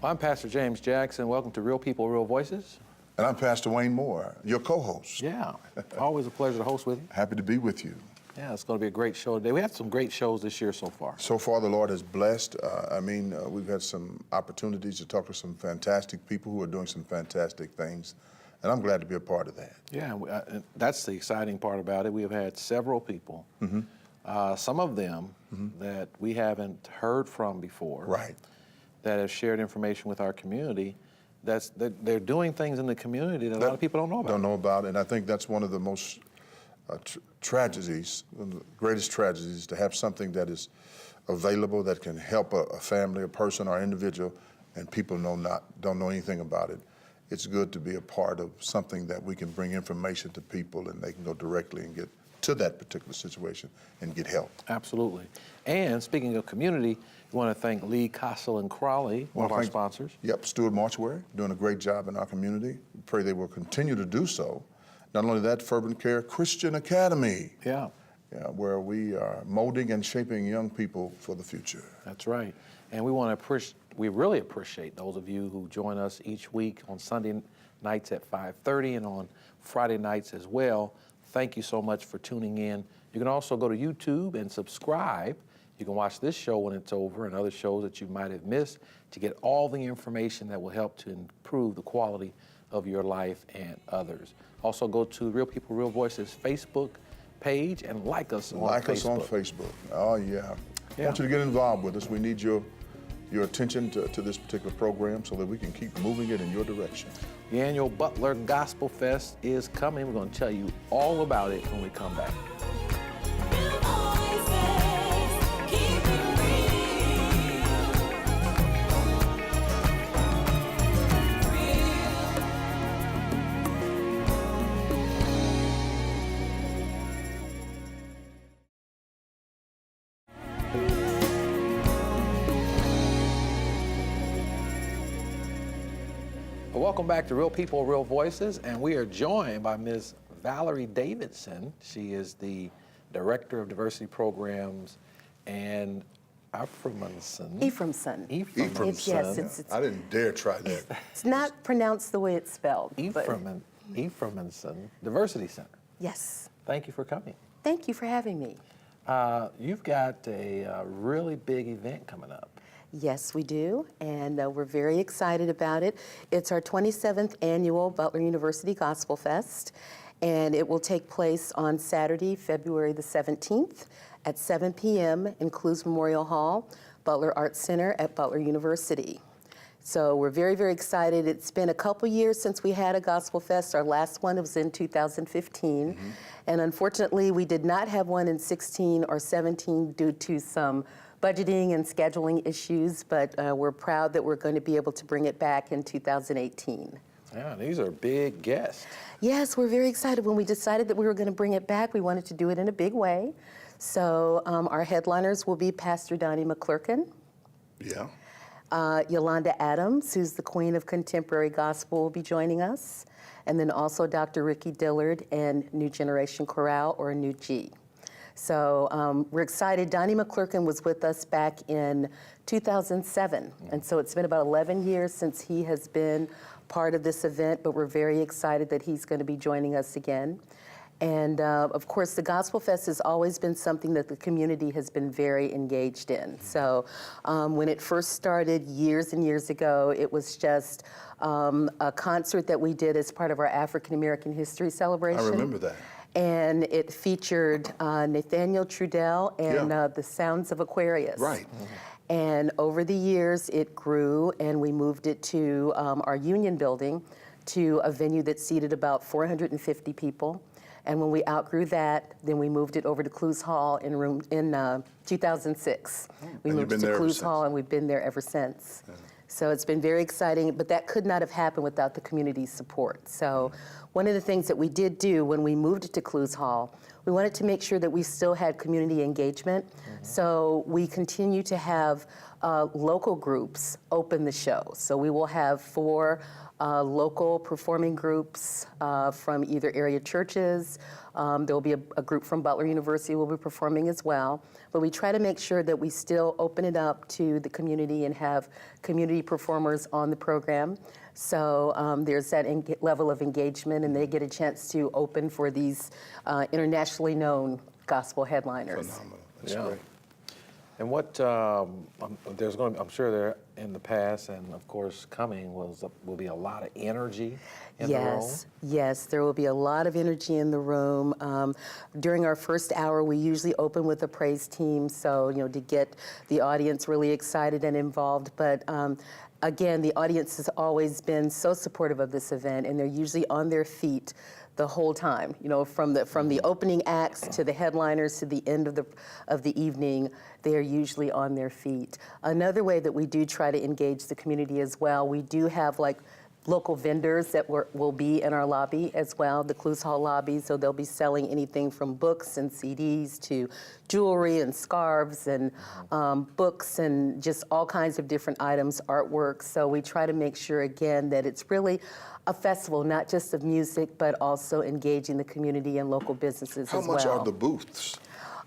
I'm Pastor James Jackson. Welcome to Real People, Real Voices. And I'm Pastor Wayne Moore, your co-host. Yeah, always a pleasure to host with you. Happy to be with you. Yeah, it's going to be a great show today. We have some great shows this year so far. So far, the Lord has blessed. We've had some opportunities to talk to some fantastic people who are doing some fantastic things, and I'm glad to be a part of that. Yeah, that's the exciting part about it. We have had several people, some of them that we haven't heard from before, Right. that have shared information with our community. They're doing things in the community that a lot of people don't know about. Don't know about, and I think that's one of the most tragedies, one of the greatest tragedies, to have something that is available that can help a family, a person, or individual, and people don't know anything about it. It's good to be a part of something that we can bring information to people and they can go directly and get to that particular situation and get help. Absolutely. And speaking of community, we want to thank Lee Castle and Crowley, one of our sponsors. Yep, Stewart Mortuary, doing a great job in our community. We pray they will continue to do so. Not only that, Fervent Care Christian Academy. Yeah, where we are molding and shaping young people for the future. that's right. And we really appreciate those of you who join us each week on Sunday nights at 5:30 and on Friday nights as well. Thank you so much for tuning in. You can also go to YouTube and subscribe. You can watch this show when it's over and other shows that you might have missed to get all the information that will help to improve the quality of your life and others. Also go to Real People, Real Voices Facebook page and like us on Facebook. Like us on Facebook. Oh, yeah. I want you to get involved with us. We need your attention to this particular program so that we can keep moving it in your direction. The annual Butler Gospel Fest is coming. We're going to tell you all about it when we come back. Welcome back to Real People, Real Voices, and we are joined by Ms. Valerie Davidson. She is the Director of Diversity Programs and Ephraimson. Ephraimson. Yes, I didn't dare try that. it's not pronounced the way it's spelled. Ephraimson Diversity Center. Yes. Thank you for coming. Thank you for having me. You've got a really big event coming up. Yes, we do, and we're very excited about it. It's our 27th annual Butler University Gospel Fest, and it will take place on Saturday, February the 17th at 7 p.m. in Clues Memorial Hall, Butler Arts Center at Butler University. So we're very, very excited. It's been a couple years since we had a Gospel Fest. Our last one was in 2015, and unfortunately we did not have one in 16 or 17 due to some budgeting and scheduling issues, but we're proud that we're going to be able to bring it back in 2018. Yeah, these are big guests. Yes, we're very excited. When we decided that we were going to bring it back, we wanted to do it in a big way. So our headliners will be Pastor Donnie McClurkin. Yeah. Yolanda Adams, who's the Queen of Contemporary Gospel, will be joining us. And then also Dr. Ricky Dillard and New Generation Chorale, or New G. So we're excited. Donnie McClurkin was with us back in 2007. And so it's been about 11 years since he has been part of this event, but we're very excited that he's going to be joining us again. And of course, the Gospel Fest has always been something that the community has been very engaged in. So when it first started years and years ago, it was just a concert that we did as part of our African American History Celebration. I remember that. And it featured Nathaniel Trudell and the Sounds of Aquarius. Right. And over the years, it grew, and we moved it to our Union building, to a venue that seated about 450 people. And when we outgrew that, then we moved it over to Clues Hall in 2006. We moved it to Clues Hall, and we've been there ever since. So it's been very exciting, but that could not have happened without the community's support. So one of the things that we did do when we moved it to Clues Hall, we wanted to make sure that we still had community engagement. So we continue to have local groups open the show. So we will have 4 local performing groups from either area churches. There will be a group from Butler University will be performing as well. But we try to make sure that we still open it up to the community and have community performers on the program. So there's that level of engagement, and they get a chance to open for these internationally known gospel headliners. Phenomenal. That's Yeah. great. And what there's going to, I'm sure there in the past and of course coming will be a lot of energy in the room. Yes, there will be a lot of energy in the room. During our first hour, we usually open with a praise team, so to get the audience really excited and involved. But again, the audience has always been so supportive of this event, and they're usually on their feet the whole time. From the opening acts to the headliners to the end of the evening, they are usually on their feet. Another way that we do try to engage the community as well, we do have local vendors that will be in our lobby as well, the Clues Hall lobby. So they'll be selling anything from books and CDs to jewelry and scarves and books and just all kinds of different items, artwork. So we try to make sure, again, that it's really a festival, not just of music, but also engaging the community and local businesses as well. How much are the booths?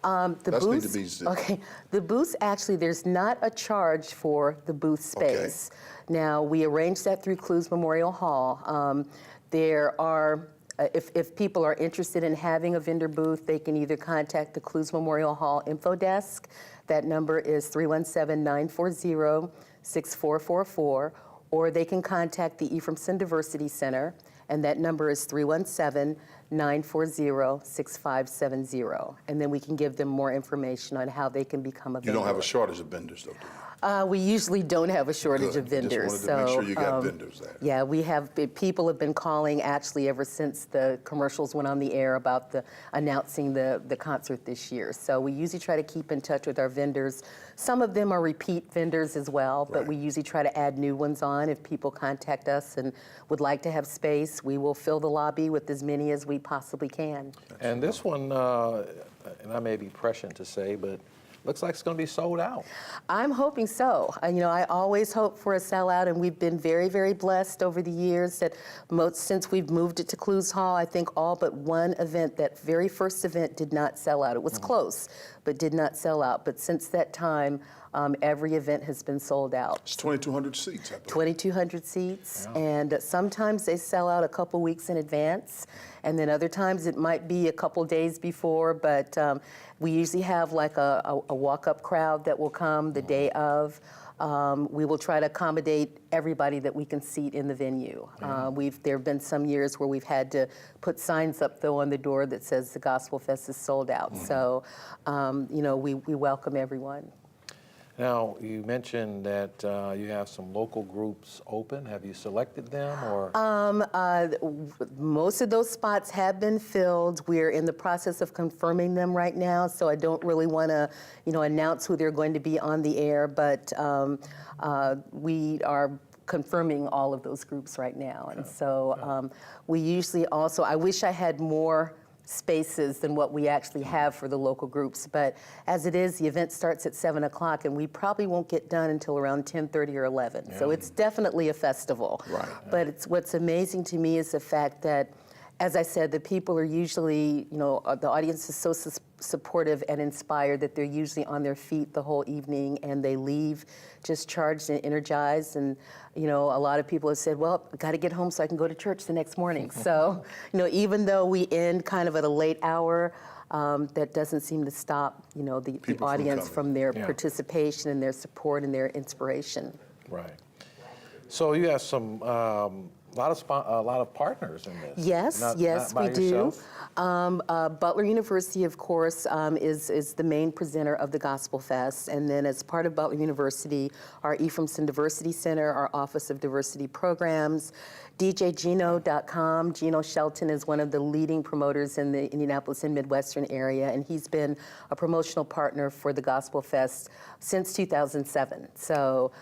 The That's need booths, to be- okay. The booths, actually, there's not a charge for the booth space. Now, we arranged that through Clues Memorial Hall. There are, if people are interested in having a vendor booth, they can either contact the Clues Memorial Hall info desk. That number is 317-940-6444, or they can contact the Ephraimson Diversity Center, and that number is 317-940-6570. And then we can give them more information on how they can become a vendor. You don't have a shortage of vendors, though, do you? We usually don't have a shortage Good. of vendors. Just wanted to make sure you got vendors there. Yeah, people have been calling actually ever since the commercials went on the air about announcing the concert this year. So we usually try to keep in touch with our vendors. Some of them are repeat vendors as well, but Right. we usually try to add new ones on. If people contact us and would like to have space, we will fill the lobby with as many as we possibly can. And this one, and I may be prescient to say, but looks like it's going to be sold out. I'm hoping so. I always hope for a sellout, and we've been very, very blessed over the years that since we've moved it to Clues Hall, I think all but one event, that very first event, did not sell out. It was close, but did not sell out. But since that time, every event has been sold out. It's 2,200 seats, I believe. 2,200 seats, and sometimes they sell out a couple weeks in advance, and then other times it might be a couple days before, but we usually have a walk-up crowd that will come the day of. We will try to accommodate everybody that we can seat in the venue. There have been some years where we've had to put signs up, though, on the door that says the Gospel Fest is sold out. So, we welcome everyone. Now, you mentioned that you have some local groups open. Have you selected them, or? Most of those spots have been filled. We're in the process of confirming them right now, so I don't really want to, announce who they're going to be on the air, but we are confirming all of those groups right now. And so we usually also, I wish I had more spaces than what we actually have for the local groups, but as it is, the event starts at 7 o'clock, and we probably won't get done until around 10:30 or 11. So it's definitely a festival. Right. But what's amazing to me is the fact that, as I said, the people are usually, the audience is so supportive and inspired that they're usually on their feet the whole evening, and they leave just charged and energized. And, a lot of people have said, well, I got to get home so I can go to church the next morning. So, even though we end kind of at a late hour, that doesn't seem to stop, the People from audience coming. from their Yeah. participation and their support and their inspiration. Right. So you have some a lot of partners in this. Yes, Not we by do. yourself? Butler University, of course, is the main presenter of the Gospel Fest. And then as part of Butler University, our Ephraimson Diversity Center, our Office of Diversity Programs, DJGino.com. Gino Shelton is one of the leading promoters in the Indianapolis and Midwestern area, and he's been a promotional partner for the Gospel Fest since 2007. So,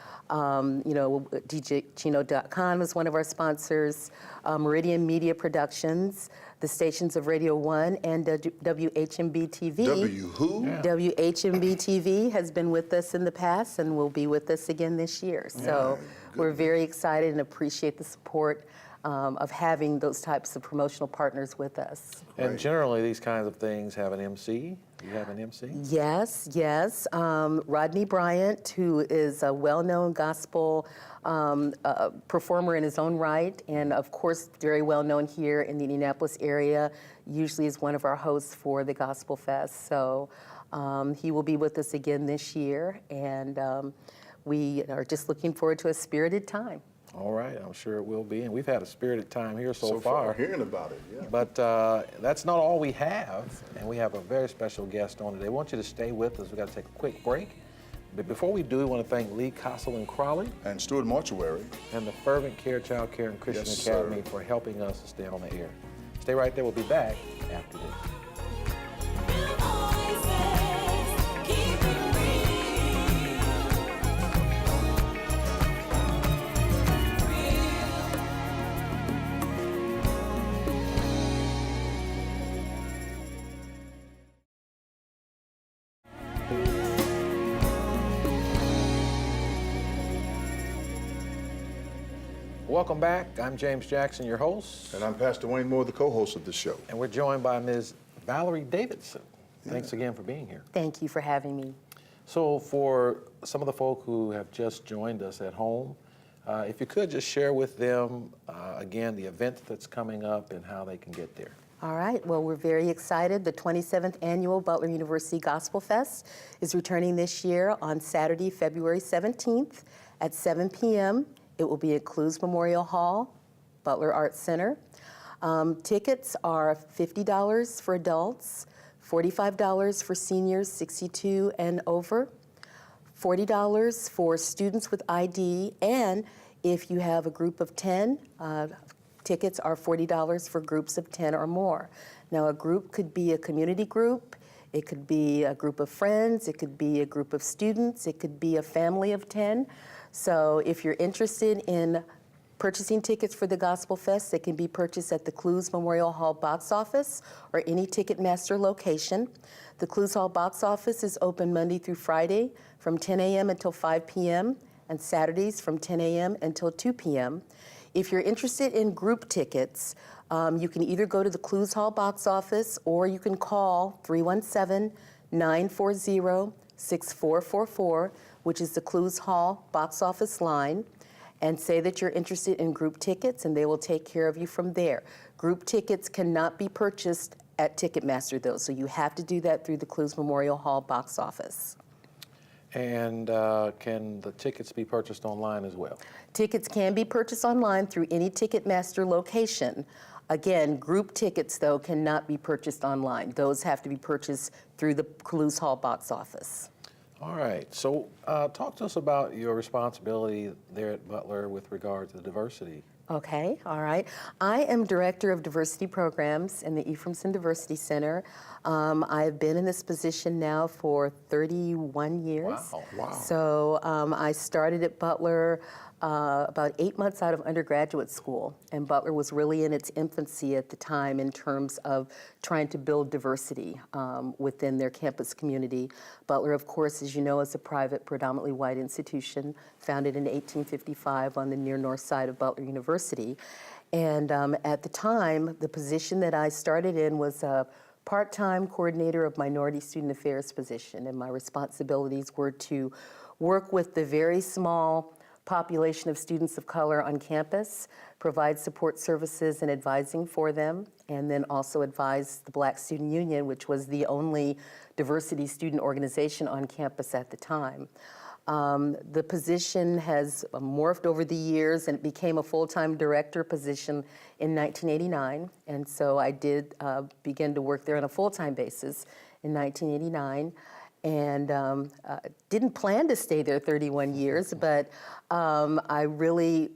DJGino.com is one of our sponsors. Meridian Media Productions, the stations of Radio 1 and WHMB TV. W who? WHMB TV has been with us in the past and will be with us again this year. So we're very excited and appreciate the support of having those types of promotional partners with us. And generally, these kinds of things have an MC. You have an MC? Yes, yes. Rodney Bryant, who is a well-known gospel performer in his own right, and of course very well-known here in the Indianapolis area, usually is one of our hosts for the Gospel Fest. So he will be with us again this year, and we are just looking forward to a spirited time. All right, I'm sure it will be. And we've had a spirited time here so far. Hearing about it, yeah. But that's not all we have, and we have a very special guest on today. I want you to stay with us. We've got to take a quick break. But before we do, we want to thank Lee Castle and Crawley And Stewart Mortuary. and the Fervent Care Child Care and Christian Yes, Academy sir. for helping us to stay on the air. Stay right there. We'll be back after this. Welcome back. I'm James Jackson, your host, And I'm Pastor Wayne Moore, the co-host of the show. and we're joined by Ms. Valerie Davidson. Thanks again for being here. Thank you for having me. So for some of the folk who have just joined us at home, if you could just share with them, again, the event that's coming up and how they can get there. All right, well, we're very excited. The 27th Annual Butler University Gospel Fest is returning this year on Saturday, February 17th at 7 p.m. It will be at Clues Memorial Hall, Butler Arts Center. Tickets are $50 for adults, $45 for seniors 62 and over, $40 for students with ID, and if you have a group of 10, tickets are $40 for groups of 10 or more. Now, a group could be a community group, it could be a group of friends, it could be a group of students, it could be a family of 10. So if you're interested in purchasing tickets for the Gospel Fest, they can be purchased at the Clues Memorial Hall box office or any Ticketmaster location. The Clues Hall box office is open Monday through Friday from 10 a.m. until 5 p.m. and Saturdays from 10 a.m. until 2 p.m. If you're interested in group tickets, you can either go to the Clues Hall box office or you can call 317-940-6444, which is the Clues Hall box office line, and say that you're interested in group tickets, and they will take care of you from there. Group tickets cannot be purchased at Ticketmaster, though, so you have to do that through the Clues Memorial Hall box office. And can the tickets be purchased online as well? Tickets can be purchased online through any Ticketmaster location. Again, group tickets, though, cannot be purchased online. Those have to be purchased through the Clues Hall box office. All right, so talk to us about your responsibility there at Butler with regard to the diversity. Okay, all right. I am Director of Diversity Programs in the Ephraimson Diversity Center. I have been in this position now for 31 years. Wow. So I started at Butler about 8 months out of undergraduate school, and Butler was really in its infancy at the time in terms of trying to build diversity within their campus community. Butler, of course, as you know, is a private, predominantly white institution founded in 1855 on the near north side of Butler University. And at the time, the position that I started in was a part-time coordinator of minority student affairs position, and my responsibilities were to work with the very small population of students of color on campus, provide support services and advising for them, and then also advise the Black Student Union, which was the only diversity student organization on campus at the time. The position has morphed over the years, and it became a full-time director position in 1989, and so I did begin to work there on a full-time basis in 1989. And didn't plan to stay there 31 years, but I really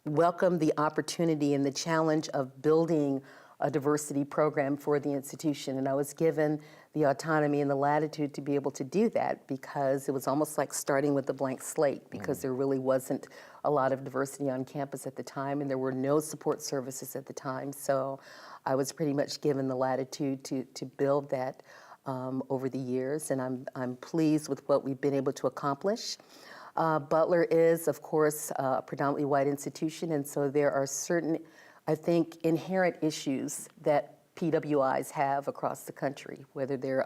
welcomed the opportunity and the challenge of building a diversity program for the institution. And I was given the autonomy and the latitude to be able to do that, because it was almost like starting with a blank slate, because there really wasn't a lot of diversity on campus at the time, and there were no support services at the time. So I was pretty much given the latitude to build that over the years, and I'm pleased with what we've been able to accomplish. Butler is, of course, a predominantly white institution, and so there are certain, I think, inherent issues that PWIs have across the country, whether they're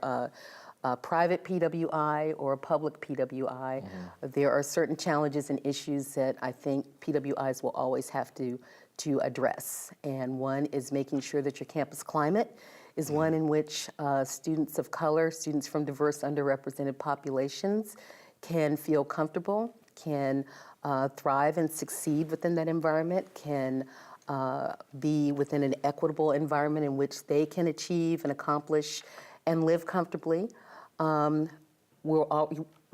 a private PWI or a public PWI. There are certain challenges and issues that I think PWIs will always have to address. And one is making sure that your campus climate is one in which students of color, students from diverse underrepresented populations can feel comfortable, can thrive and succeed within that environment, can be within an equitable environment in which they can achieve and accomplish and live comfortably.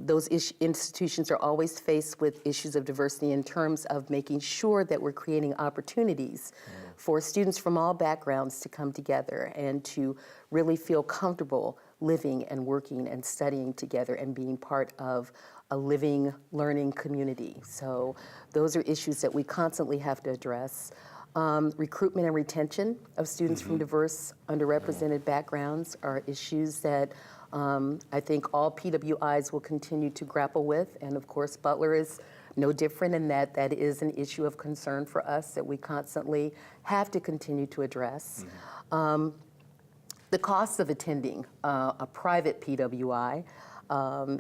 Those institutions are always faced with issues of diversity in terms of making sure that we're creating opportunities for students from all backgrounds to come together and to really feel comfortable living and working and studying together and being part of a living, learning community. So those are issues that we constantly have to address. Recruitment and retention of students from diverse, underrepresented backgrounds are issues that I think all PWIs will continue to grapple with. And of course, Butler is no different in that that is an issue of concern for us that we constantly have to continue to address. The cost of attending a private PWI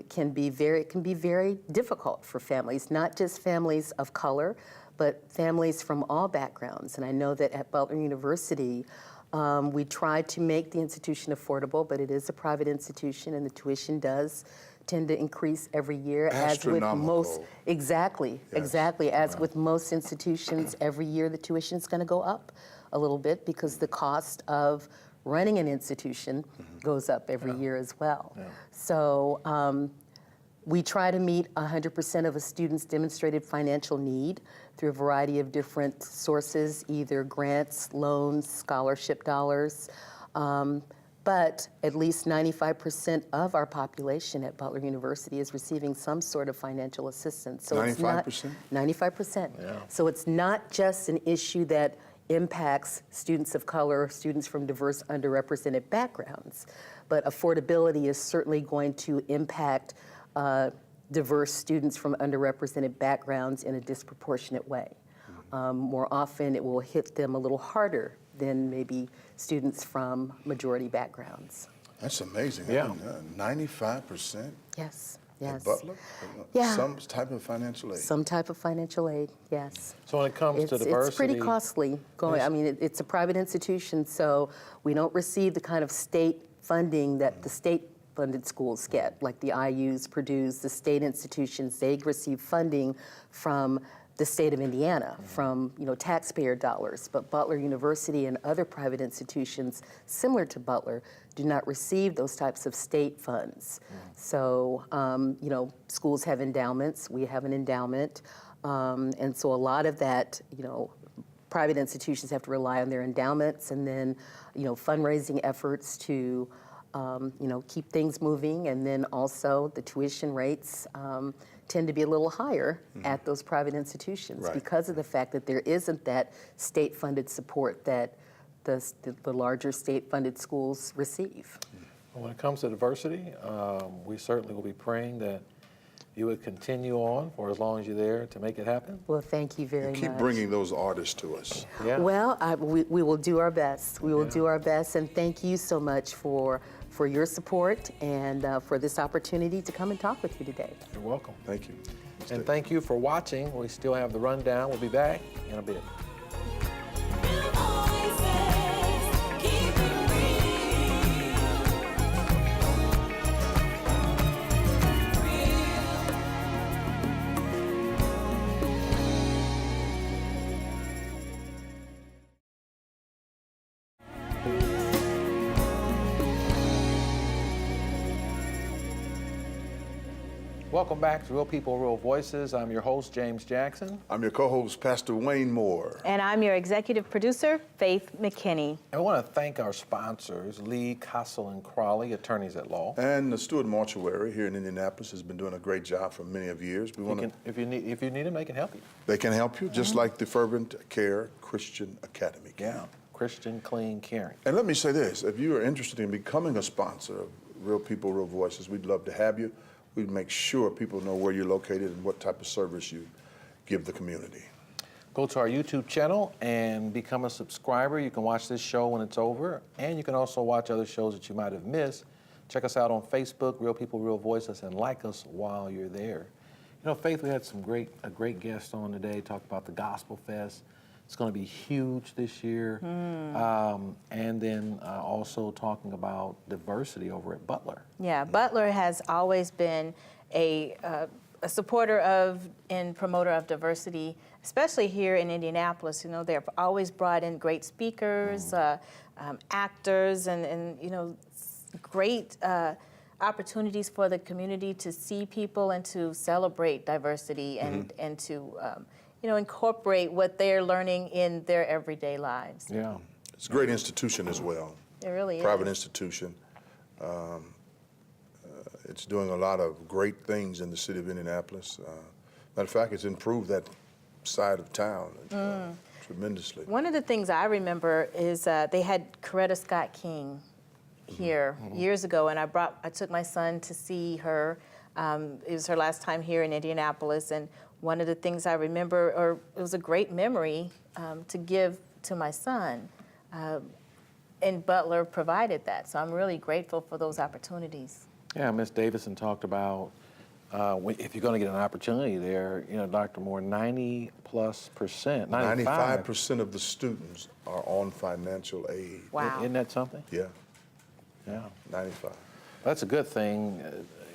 can be very difficult for families, not just families of color, but families from all backgrounds. And I know that at Butler University, we try to make the institution affordable, but it is a private institution, and the tuition does tend to increase every year, as with most. Exactly. As with most institutions, every year the tuition is going to go up a little bit because the cost of running an institution goes up every year as well. So we try to meet 100% of a student's demonstrated financial need through a variety of different sources, either grants, loans, scholarship dollars. But at least 95% of our population at Butler University is receiving some sort of financial assistance. So 95%? It's not 95%. So it's not just an issue that impacts students of color, students from diverse underrepresented backgrounds, but affordability is certainly going to impact diverse students from underrepresented backgrounds in a disproportionate way. More often it will hit them a little harder than maybe students from majority backgrounds. That's amazing. Yeah. 95%? Yes. At Butler? Yeah. Some type of financial aid? Some type of financial aid, yes. So when it comes to diversity, It's pretty costly. I mean, it's a private institution, so we don't receive the kind of state funding that the state-funded schools get, like the IUs, Purdue's, the state institutions. They receive funding from the state of Indiana, from taxpayer dollars. But Butler University and other private institutions similar to Butler do not receive those types of state funds. So, schools have endowments. We have an endowment. And so a lot of that, private institutions have to rely on their endowments and then, fundraising efforts to, keep things moving. And then also the tuition rates tend to be a little higher at those private institutions because of the fact that there isn't that state-funded support that the larger state-funded schools receive. when it comes to diversity, we certainly will be praying that you would continue on for as long as you're there to make it happen. Well, thank you very much. Keep bringing those artists to us. Yeah. Well, we will do our best. We will do our best, and thank you so much for your support and for this opportunity to come and talk with you today. You're welcome. Thank you. And thank you for watching. We still have the rundown. We'll be back in a bit. Welcome back to Real People, Real Voices. I'm your host, James Jackson. I'm your co-host, Pastor Wayne Moore. And I'm your executive producer, Faith McKinney. And we want to thank our sponsors, Lee, Castle, and Crawley, attorneys at law. And the Stewart Mortuary here in Indianapolis has been doing a great job for many of years. If you need them, they can help you. They can help you, just like the Fervent Care Christian Academy can. Yeah, Christian, clean, caring. And let me say this, if you are interested in becoming a sponsor of Real People, Real Voices, we'd love to have you. We'd make sure people know where you're located and what type of service you give the community. Go to our YouTube channel and become a subscriber. You can watch this show when it's over, and you can also watch other shows that you might have missed. Check us out on Facebook, Real People, Real Voices, and like us while you're there. You know, Faith, we had a great guest on today, talk about the Gospel Fest. It's going to be huge this year. And then also talking about diversity over at Butler. Yeah, Butler has always been a supporter of and promoter of diversity, especially here in Indianapolis. You know, they've always brought in great speakers, actors, and you know, great opportunities for the community to see people and to celebrate diversity and to you know, incorporate what they're learning in their everyday lives. Yeah. It's a great institution as well. It really Private is. institution. It's doing a lot of great things in the city of Indianapolis. Matter of fact, it's improved that side of town tremendously. One of the things I remember is they had Coretta Scott King here years ago, and I took my son to see her. It was her last time here in Indianapolis, and one of the things I remember, or it was a great memory to give to my son, and Butler provided that. So I'm really grateful for those opportunities. Yeah, Ms. Davison talked about if you're going to get an opportunity there, you know, Dr. Moore, 90+%, 95% of the students are on financial aid. Wow. Isn't that something? Yeah, Yeah. 95. That's a good thing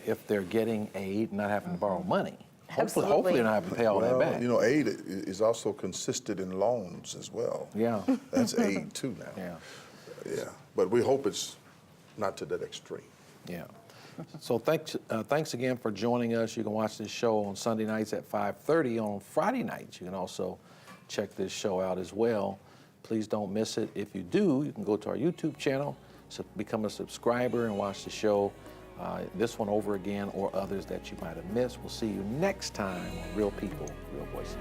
if they're getting aid and not having to borrow money. Hopefully Absolutely. they're not having to pay all that Well, back. you know, aid is also consisted in loans as well. Yeah. That's aid too now. Yeah. Yeah, but we hope it's not to that extreme. Yeah. So thanks again for joining us. You can watch this show on Sunday nights at 5:30. On Friday nights, you can also check this show out as well. Please don't miss it. If you do, you can go to our YouTube channel, become a subscriber, and watch the show, this one over again or others that you might have missed. We'll see you next time on Real People, Real Voices.